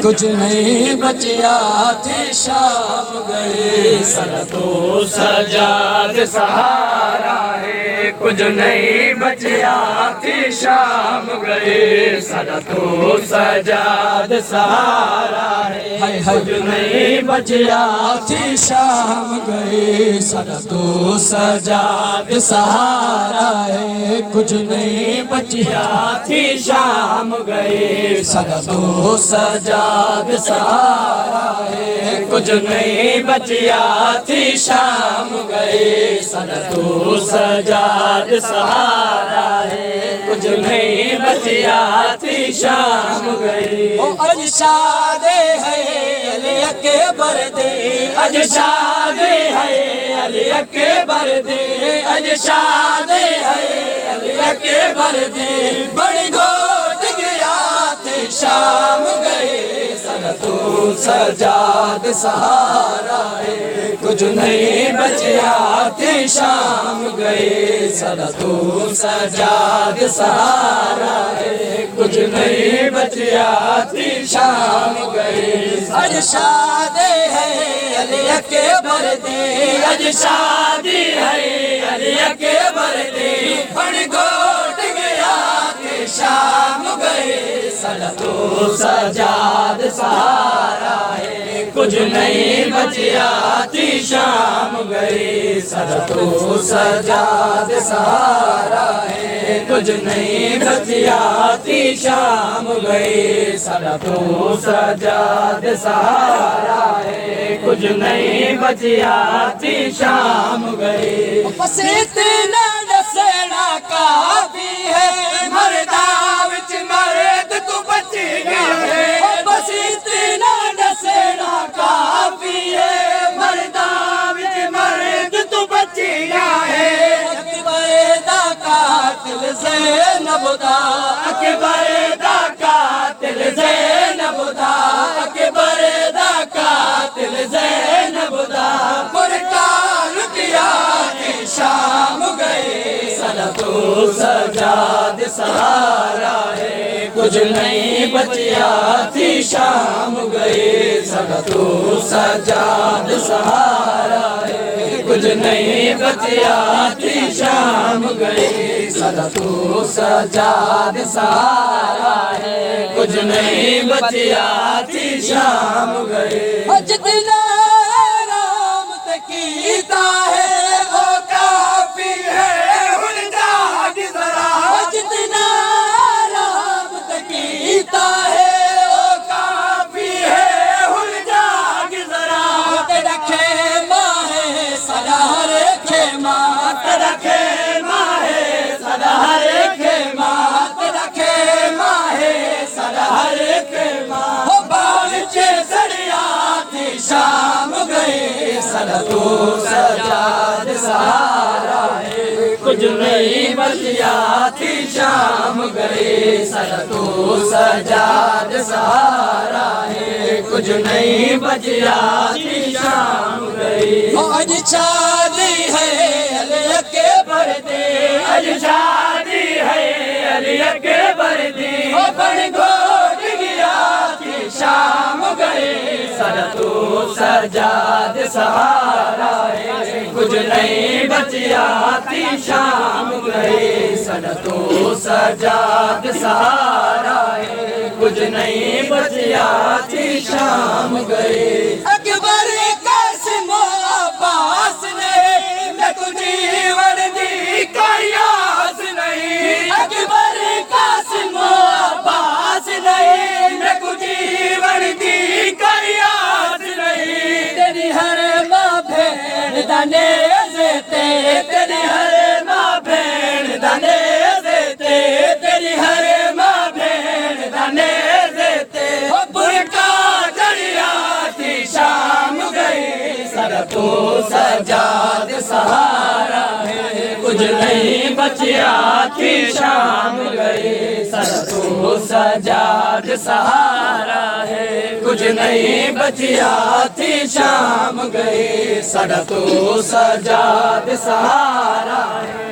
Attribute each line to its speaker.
Speaker 1: कुछ नहीं बचिया थी शाम गई, सर तो सजाद सहारा है। कुछ नहीं बचिया थी शाम गई, सर तो सजाद सहारा है। कुछ नहीं बचिया थी शाम गई, सर तो सजाद सहारा है। कुछ नहीं बचिया थी शाम गई, सर तो सजाद सहारा है। कुछ नहीं बचिया थी शाम गई, सर तो सजाद सहारा है। कुछ नहीं बचिया थी शाम गई। अज शादी है अली अकबर दे, अज शादी है अली अकबर दे, अज शादी है अली अकबर दे। बड़ी गोद गया थे शाम गए, सर तो सजाद सहारा है। कुछ नहीं बचिया थी शाम गए, सर तो सजाद सहारा है। कुछ नहीं बचिया थी शाम गए। अज शादी है अली अकबर दे, अज शादी है अली अकबर दे। बड़ी गोद गया थे शाम गए, सर तो सजाद सहारा है। कुछ नहीं बचिया थी शाम गई, सर तो सजाद सहारा है। कुछ नहीं बचिया थी शाम गई, सर तो सजाद सहारा है। कुछ नहीं बचिया थी शाम गई। बस इतना दसना काफी है, मरदा विच मर्द तू बच गया है। बस इतना दसना काफी है, मरदा विच मर्द तू बच गया है। अकबर दा कातिल ज़ैनब दा, अकबर दा कातिल ज़ैनब दा, अकबर दा कातिल ज़ैनब दा। मुर्ताल किया के शाम गए, सर तो सजाद सहारा है। कुछ नहीं बचिया थी शाम गए, सर तो सजाद सहारा है। कुछ नहीं बचिया थी शाम गई, सर तो सजाद सहारा है। कुछ नहीं बचिया थी शाम गई। जितना राम कीता है वो काफी है, हुन जाग जरा। जितना राम कीता है वो काफी है, हुन जाग जरा। रखे माहे सदा रखे मात, रखे माहे सदा रखे मात, रखे माहे सदा रखे मात। हो बालचे सड़िया थी शाम गए, सर तो सजाद सहारा है। कुछ नहीं बचिया थी शाम गए, सर तो सजाद सहारा है। कुछ नहीं बचिया थी शाम गई। आज शादी है अली अकबर दे, आज शादी है अली अकबर दे। बड़ी गोद गया थी शाम गए, सर तो सजाद सहारा है। कुछ नहीं बचिया थी शाम गए, सर तो सजाद सहारा है। कुछ नहीं बचिया थी शाम गए। अकबर कासिम अब्बास ने मैं तू जीवन दी कोई आस नहीं। अकबर कासिम अब्बास नहीं, मैं तू जीवन दी कोई आस नहीं। तेरी हर माँ भेड़ दाने देते, तेरी हर माँ भेड़ दाने देते, तेरी हर माँ भेड़ दाने देते। बुरका जड़िया थी शाम गई, सर तो सजाद सहारा है। कुछ नहीं बचिया थी शाम गई, सर तो सजाद सहारा है। कुछ नहीं बचिया थी शाम गई, सर तो सजाद सहारा है।